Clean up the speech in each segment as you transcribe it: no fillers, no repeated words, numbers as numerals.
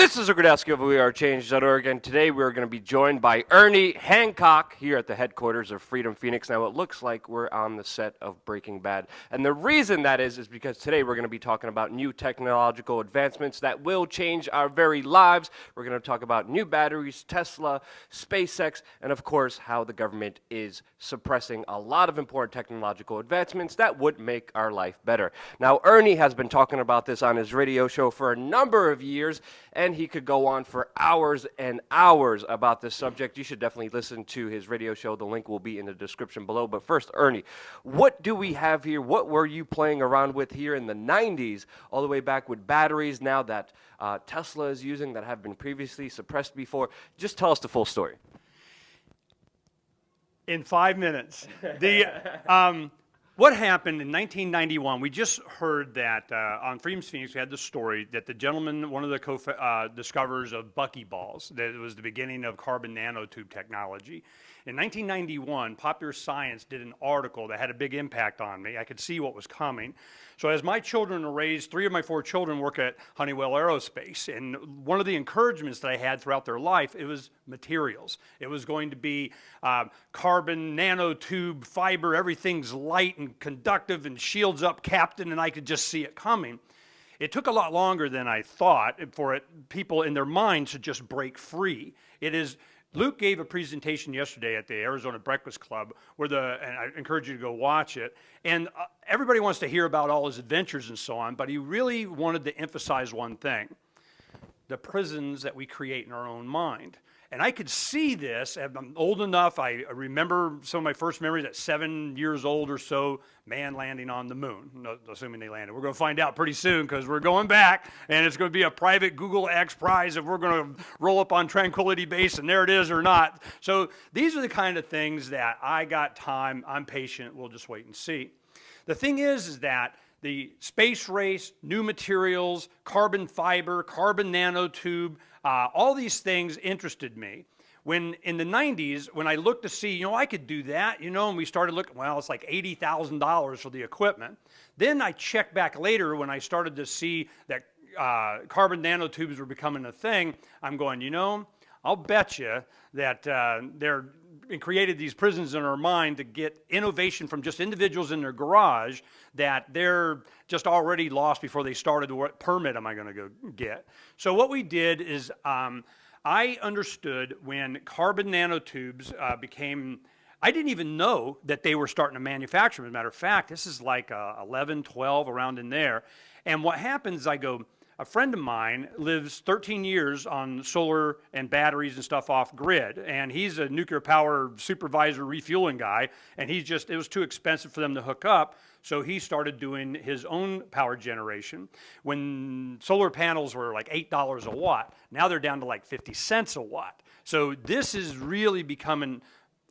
This is Rudkowski of WeAreChange.org, and today we're going to be joined by Ernie Hancock here at the headquarters of Freedom Phoenix. Now, it looks like we're on the set of Breaking Bad, and the reason that is because today we're going to be talking about new technological advancements that will change our very lives. We're going to talk about new batteries, Tesla, SpaceX, and of course, how the government is suppressing a lot of important technological advancements that would make our life better. Now, Ernie has been talking about this on his radio show for a number of years, and he could go on for hours and hours about this subject. You should definitely listen to his radio show. The link will be in the description below. But first, Ernie, what do we have here? What were you playing around with here in the 90s, all the way back with batteries now that Tesla is using that have been previously suppressed before? Just tell us the full story. In 5 minutes. What happened in 1991, we just heard that on Freedom Phoenix, we had the story that the gentleman, one of the discoverers of buckyballs, that it was the beginning of carbon nanotube technology. In 1991, Popular Science did an article that had a big impact on me. I could see what was coming. So as my children are raised, 3 of my 4 children work at Honeywell Aerospace, and one of the encouragements that I had throughout their life, it was materials. It was going to be carbon nanotube fiber, everything's light and conductive and shields up Captain, and I could just see it coming. It took a lot longer than I thought for people in their minds to just break free. Luke gave a presentation yesterday at the Arizona Breakfast Club, and I encourage you to go watch it. And everybody wants to hear about all his adventures and so on, but he really wanted to emphasize one thing: the prisons that we create in our own mind. And I could see this. I'm old enough. I remember some of my first memories at 7 years old or so, man landing on the moon, assuming they landed. We're going to find out pretty soon because we're going back, and it's going to be a private Google X prize if we're going to roll up on Tranquility Base, and there it is or not. So these are the kind of things that I got time, I'm patient, we'll just wait and see. The thing is that the space race, new materials, carbon fiber, carbon nanotube, all these things interested me. When in the 90s, when I looked to see, I could do that, and we started looking, well, it's like $80,000 for the equipment. Then I checked back later when I started to see that carbon nanotubes were becoming a thing. I'm going, I'll bet you that they're created these prisons in our mind to get innovation from just individuals in their garage that they're just already lost before they started. What permit am I going to go get? So what we did is I understood when carbon nanotubes became, I didn't even know that they were starting to manufacture them. As a matter of fact, this is like 11, 12, around in there. And what happens, a friend of mine lives 13 years on solar and batteries and stuff off grid, and he's a nuclear power supervisor refueling guy, and it was too expensive for them to hook up, so he started doing his own power generation. When solar panels were like $8 a watt, now they're down to like 50 cents a watt. So this is really becoming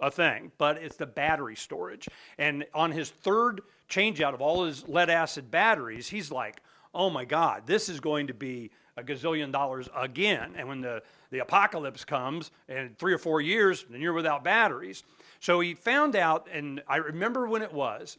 a thing, but it's the battery storage. And on his third change out of all his lead acid batteries, he's like, oh my God, this is going to be a gazillion dollars again. And when the apocalypse comes in 3 or 4 years, then you're without batteries. So he found out, and I remember when it was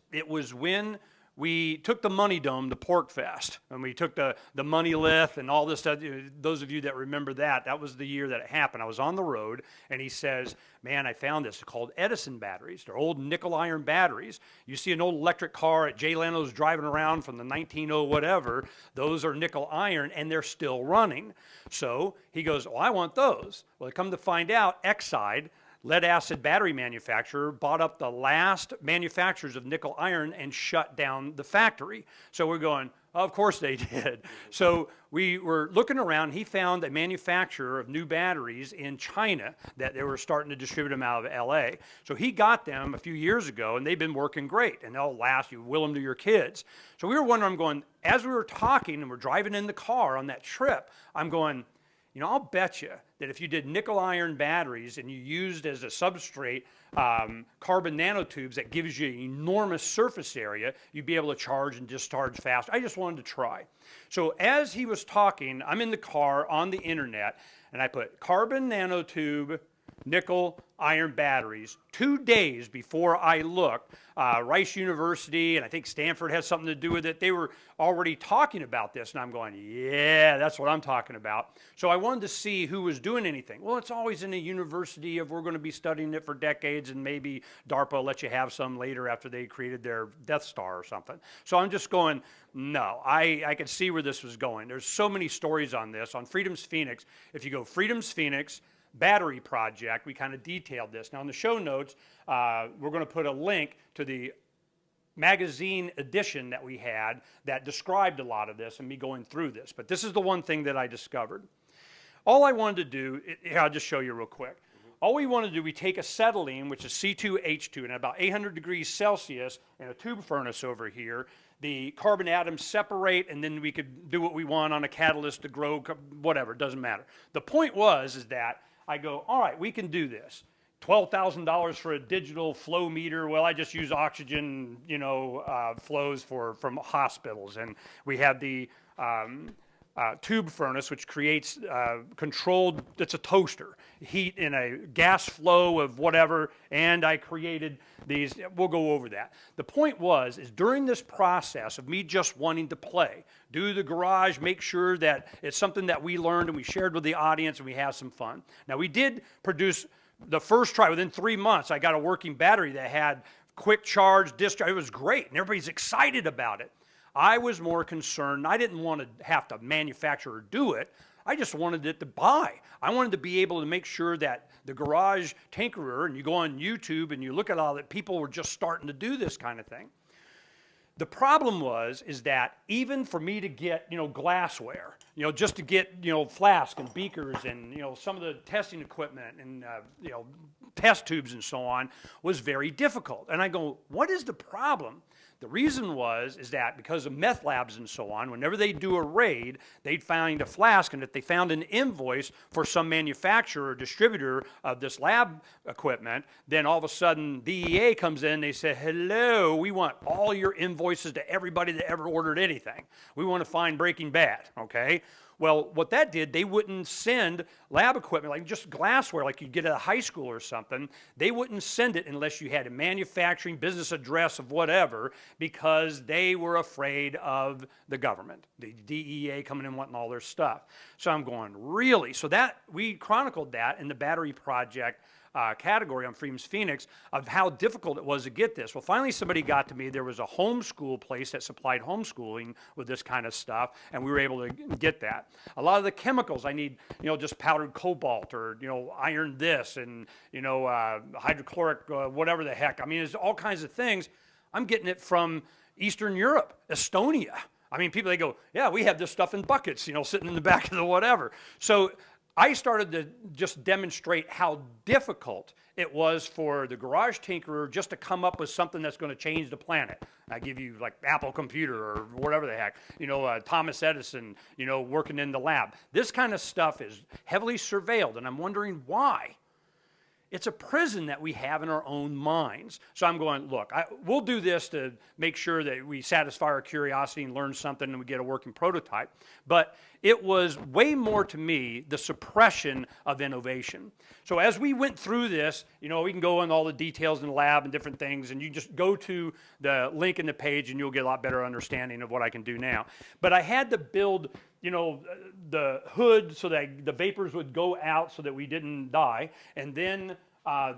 when we took the Money Dome to Pork Fest, and we took the Money Lith and all this stuff. Those of you that remember that was the year that it happened. I was on the road, and he says, man, I found this. It's called Edison batteries. They're old nickel-iron batteries. You see an old electric car at Jay Leno's driving around from the 1900 whatever. Those are nickel-iron, and they're still running. So he goes, I want those. Well, come to find out, Exide, lead-acid battery manufacturer, bought up the last manufacturers of nickel iron and shut down the factory. So we're going, of course they did. So we were looking around. He found a manufacturer of new batteries in China that they were starting to distribute them out of LA. So he got them a few years ago, and they've been working great. And they'll last, you will them to your kids. So we were wondering, I'm going, as we were talking and we're driving in the car on that trip, I'm going, I'll bet you that if you did nickel iron batteries and you used as a substrate carbon nanotubes that gives you enormous surface area, you'd be able to charge and discharge fast. I just wanted to try. So as he was talking, I'm in the car on the internet, and I put carbon nanotube nickel iron batteries 2 days before I looked. Rice University, and I think Stanford has something to do with it. They were already talking about this, and I'm going, yeah, that's what I'm talking about. So I wanted to see who was doing anything. Well, it's always in a university if we're going to be studying it for decades, and maybe DARPA will let you have some later after they created their Death Star or something. So I'm just going, no, I could see where this was going. There's so many stories on this. On Freedom's Phoenix, if you go Freedom's Phoenix, battery project, we kind of detailed this. Now in the show notes, we're going to put a link to the magazine edition that we had that described a lot of this and me going through this. But this is the one thing that I discovered. All I wanted to do, here I'll just show you real quick. All we want to do, we take acetylene, which is C2H2, and at about 800 degrees Celsius in a tube furnace over here, the carbon atoms separate, and then we could do what we want on a catalyst to grow, whatever, it doesn't matter. The point is that I go, all right, we can do this. $12,000 for a digital flow meter. Well, I just use oxygen, flows from hospitals. And we have the tube furnace, which creates controlled, it's a toaster, heat in a gas flow of whatever, and I created these. We'll go over that. The point is during this process of me just wanting to play, do the garage, make sure that it's something that we learned and we shared with the audience and we have some fun. Now, we did produce the first try. Within 3 months, I got a working battery that had quick charge, discharge. It was great, and everybody's excited about it. I was more concerned. I didn't want to have to manufacture or do it. I just wanted it to buy. I wanted to be able to make sure that the garage tinkerer, and you go on YouTube and you look at all that, people were just starting to do this kind of thing. The problem is that even for me to get, glassware, just to get, flasks and beakers and, some of the testing equipment and, test tubes and so on was very difficult. And I go, what is the problem? The reason is that because of meth labs and so on, whenever they do a raid, they'd find a flask, and if they found an invoice for some manufacturer or distributor of this lab equipment, then all of a sudden DEA comes in, they say, hello, we want all your invoices to everybody that ever ordered anything. We want to find Breaking Bad, okay? Well, what that did, they wouldn't send lab equipment, like just glassware, like you get at a high school or something. They wouldn't send it unless you had a manufacturing business address of whatever, because they were afraid of the government, the DEA coming in wanting all their stuff. So I'm going, really? So that we chronicled that in the battery project category on Freedom's Phoenix of how difficult it was to get this. Well, finally somebody got to me. There was a homeschool place that supplied homeschooling with this kind of stuff, and we were able to get that. A lot of the chemicals I need, just powdered cobalt or, iron this and, hydrochloric, whatever the heck. I mean, there's all kinds of things. I'm getting it from Eastern Europe, Estonia. I mean, people, they go, yeah, we have this stuff in buckets, sitting in the back of the whatever. So I started to just demonstrate how difficult it was for the garage tinkerer just to come up with something that's going to change the planet. I give you like Apple Computer or whatever the heck, Thomas Edison, working in the lab. This kind of stuff is heavily surveilled, and I'm wondering why. It's a prison that we have in our own minds. So I'm going, look, we'll do this to make sure that we satisfy our curiosity and learn something and we get a working prototype. But it was way more to me the suppression of innovation. So as we went through this, we can go in all the details in the lab and different things, and you just go to the link in the page and you'll get a lot better understanding of what I can do now. But I had to build the hood so that the vapors would go out so that we didn't die. And then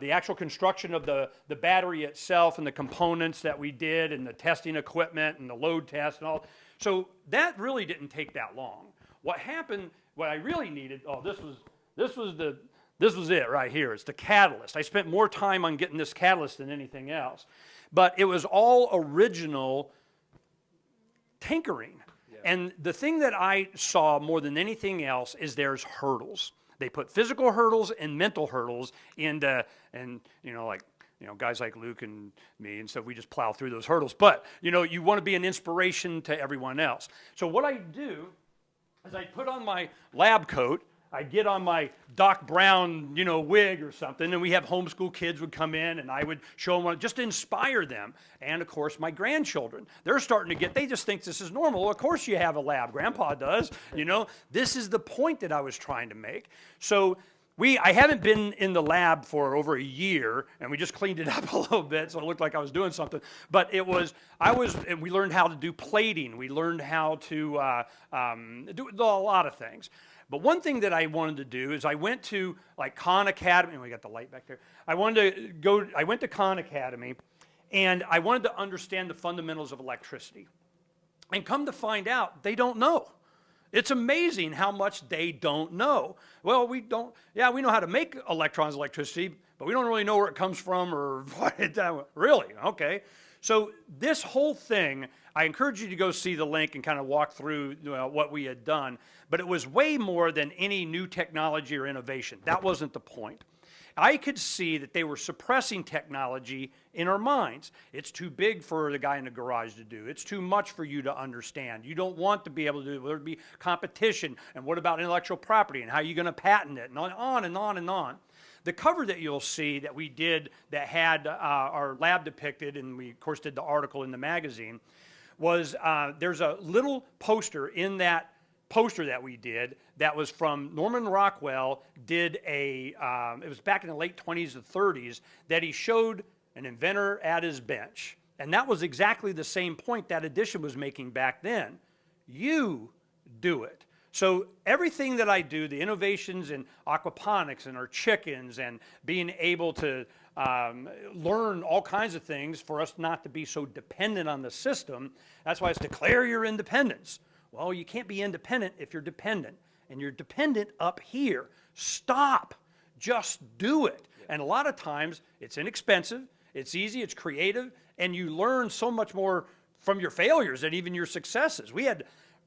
the actual construction of the battery itself and the components that we did and the testing equipment and the load test and all. So that really didn't take that long. What happened, what I really needed, this was it right here. It's the catalyst. I spent more time on getting this catalyst than anything else. But it was all original tinkering. And the thing that I saw more than anything else is there's hurdles. They put physical hurdles and mental hurdles into, and guys like Luke and me and stuff, we just plow through those hurdles. But, you want to be an inspiration to everyone else. So what I do is I put on my lab coat, I get on my Doc Brown, wig or something, and we have homeschool kids would come in, and I would show them just to inspire them. And, of course, my grandchildren, they're starting to they just think this is normal. Well, of course you have a lab. Grandpa does, This is the point that I was trying to make. So I haven't been in the lab for over a year, and we just cleaned it up a little bit, so it looked like I was doing something. But and we learned how to do plating. We learned how to do a lot of things. But one thing that I wanted to do is I went to like Khan Academy, and we got the light back there. I went to Khan Academy, and I wanted to understand the fundamentals of electricity. And come to find out, they don't know. It's amazing how much they don't know. Well, we know how to make electrons, electricity, but we don't really know where it comes from or what it does. Really? Okay. So this whole thing, I encourage you to go see the link and kind of walk through what we had done, but it was way more than any new technology or innovation. That wasn't the point. I could see that they were suppressing technology in our minds. It's too big for the guy in the garage to do. It's too much for you to understand. You don't want to be able to do it. There'd be competition, and what about intellectual property, and how are you going to patent it, and on and on and on. The cover that you'll see that we did that had our lab depicted, and we, of course, did the article in the magazine, was there's a little poster in that poster that we did that was from Norman Rockwell, it was back in the late 20s and 30s, that he showed an inventor at his bench. And that was exactly the same point that edition was making back then. You do it. So everything that I do, the innovations in aquaponics and our chickens and being able to learn all kinds of things for us not to be so dependent on the system, that's why it's declare your independence. Well, you can't be independent if you're dependent. And you're dependent up here. Stop. Just do it. Yeah. And a lot of times, it's inexpensive, it's easy, it's creative, and you learn so much more from your failures than even your successes.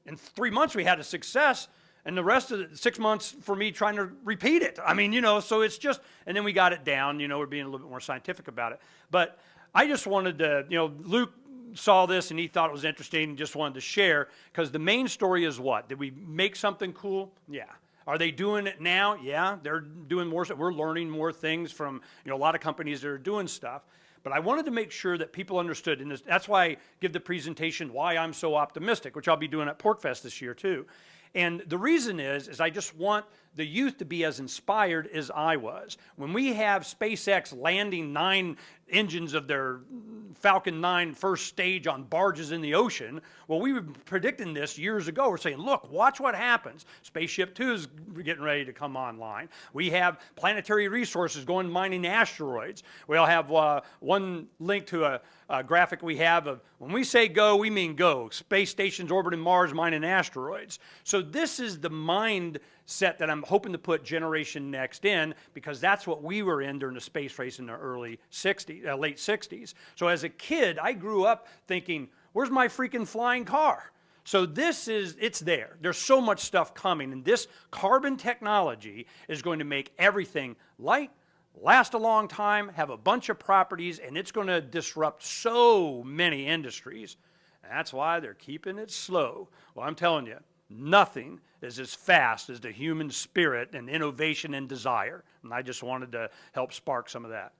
In 3 months, we had a success, and the rest of the 6 months for me trying to repeat it. I mean, so it's just, and then we got it down, we're being a little bit more scientific about it. But I just wanted to, Luke saw this and he thought it was interesting and just wanted to share, because the main story is what? Did we make something cool? Yeah. Are they doing it now? Yeah, they're doing more. We're learning more things from a lot of companies that are doing stuff. But I wanted to make sure that people understood, and that's why I give the presentation why I'm so optimistic, which I'll be doing at PorcFest this year too. And the reason is I just want the youth to be as inspired as I was. When we have SpaceX landing 9 engines of their Falcon 9 first stage on barges in the ocean, well, we were predicting this years ago. We're saying, look, watch what happens. Spaceship 2 is getting ready to come online. We have planetary resources going mining asteroids. We'll have one link to a graphic we have of when we say go, we mean go. Space stations orbiting Mars, mining asteroids. So this is the mindset that I'm hoping to put Generation Next in, because that's what we were in during the space race in the late 60s. So as a kid, I grew up thinking, where's my freaking flying car? So it's there. There's so much stuff coming, and this carbon technology is going to make everything light, last a long time, have a bunch of properties, and it's going to disrupt so many industries. And that's why they're keeping it slow. Well, I'm telling you, nothing is as fast as the human spirit and innovation and desire. And I just wanted to help spark some of that.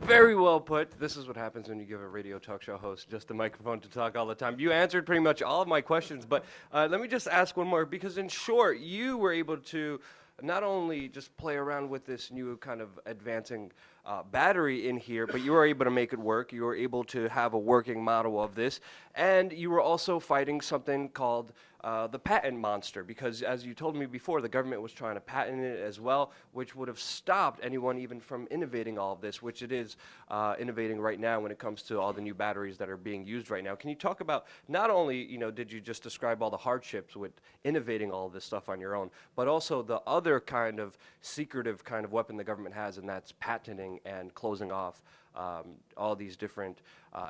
Very well put. This is what happens when you give a radio talk show host just a microphone to talk all the time. You answered pretty much all of my questions, but let me just ask one more, because in short, you were able to not only just play around with this new kind of advancing battery in here, but you were able to make it work. You were able to have a working model of this, and you were also fighting something called the patent monster, because as you told me before, the government was trying to patent it as well, which would have stopped anyone even from innovating all of this, which it is innovating right now when it comes to all the new batteries that are being used right now. Can you talk about not only, did you just describe all the hardships with innovating all of this stuff on your own, but also the other kind of secretive kind of weapon the government has, and that's patenting and closing off all these different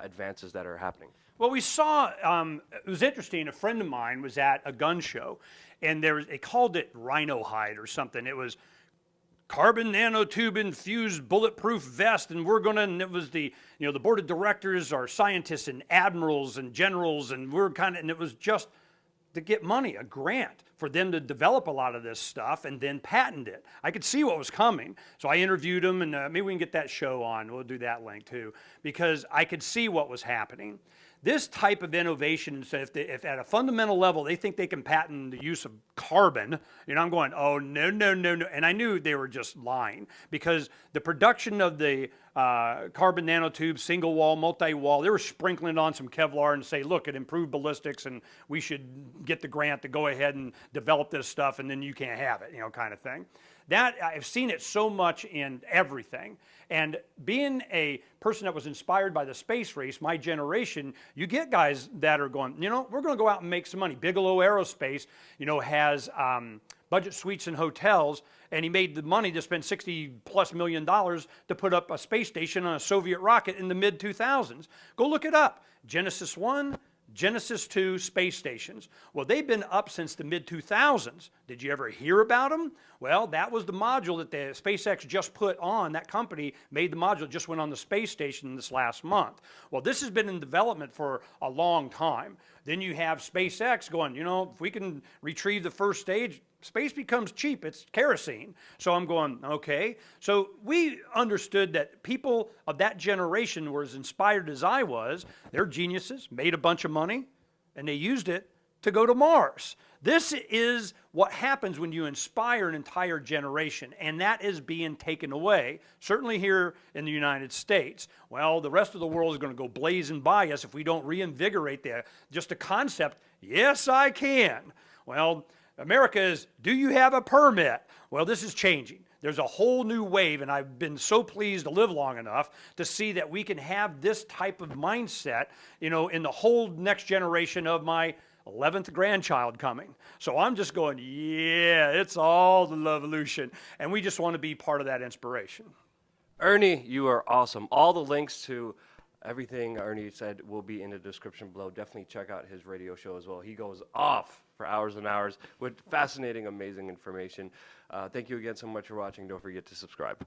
advances that are happening? Well, we saw, it was interesting, a friend of mine was at a gun show, and they called it rhino hide or something. It was carbon nanotube infused bulletproof vest, and and it was the board of directors are scientists and admirals and generals, and and it was just to get money, a grant for them to develop a lot of this stuff and then patent it. I could see what was coming, so I interviewed them, and maybe we can get that show on. We'll do that link too, because I could see what was happening. this type of innovation, so if at a fundamental level they think they can patent the use of carbon, I'm going, oh, no, no, no, no. And I knew they were just lying, because the production of the carbon nanotubes, single wall, multi-wall, they were sprinkling it on some Kevlar and say, look, it improved ballistics and we should get the grant to go ahead and develop this stuff and then you can't have it, kind of thing. That, I've seen it so much in everything. And being a person that was inspired by the space race, my generation, you get guys that are going, we're going to go out and make some money. Bigelow Aerospace, has budget suites and hotels, and he made the money to spend $60+ million to put up a space station on a Soviet rocket in the mid-2000s. Go look it up. Genesis 1, Genesis 2 space stations. Well, they've been up since the mid-2000s. Did you ever hear about them? Well, that was the module that the SpaceX just put on. That company made the module, just went on the space station this last month. Well, this has been in development for a long time. Then you have SpaceX going, if we can retrieve the first stage, space becomes cheap. It's kerosene. So I'm going, okay. So we understood that people of that generation were as inspired as I was. They're geniuses, made a bunch of money, and they used it to go to Mars. This is what happens when you inspire an entire generation, and that is being taken away, certainly here in the United States. Well, the rest of the world is going to go blazing by us if we don't reinvigorate just the concept, yes, I can. Well, America is, do you have a permit? Well, this is changing. There's a whole new wave, and I've been so pleased to live long enough to see that we can have this type of mindset, in the whole next generation of my 11th grandchild coming. So I'm just going, yeah, it's all the Lovolution, and we just want to be part of that inspiration. Ernie, you are awesome. All the links to everything Ernie said will be in the description below. Definitely check out his radio show as well. He goes off for hours and hours with fascinating, amazing information. Thank you again so much for watching. Don't forget to subscribe.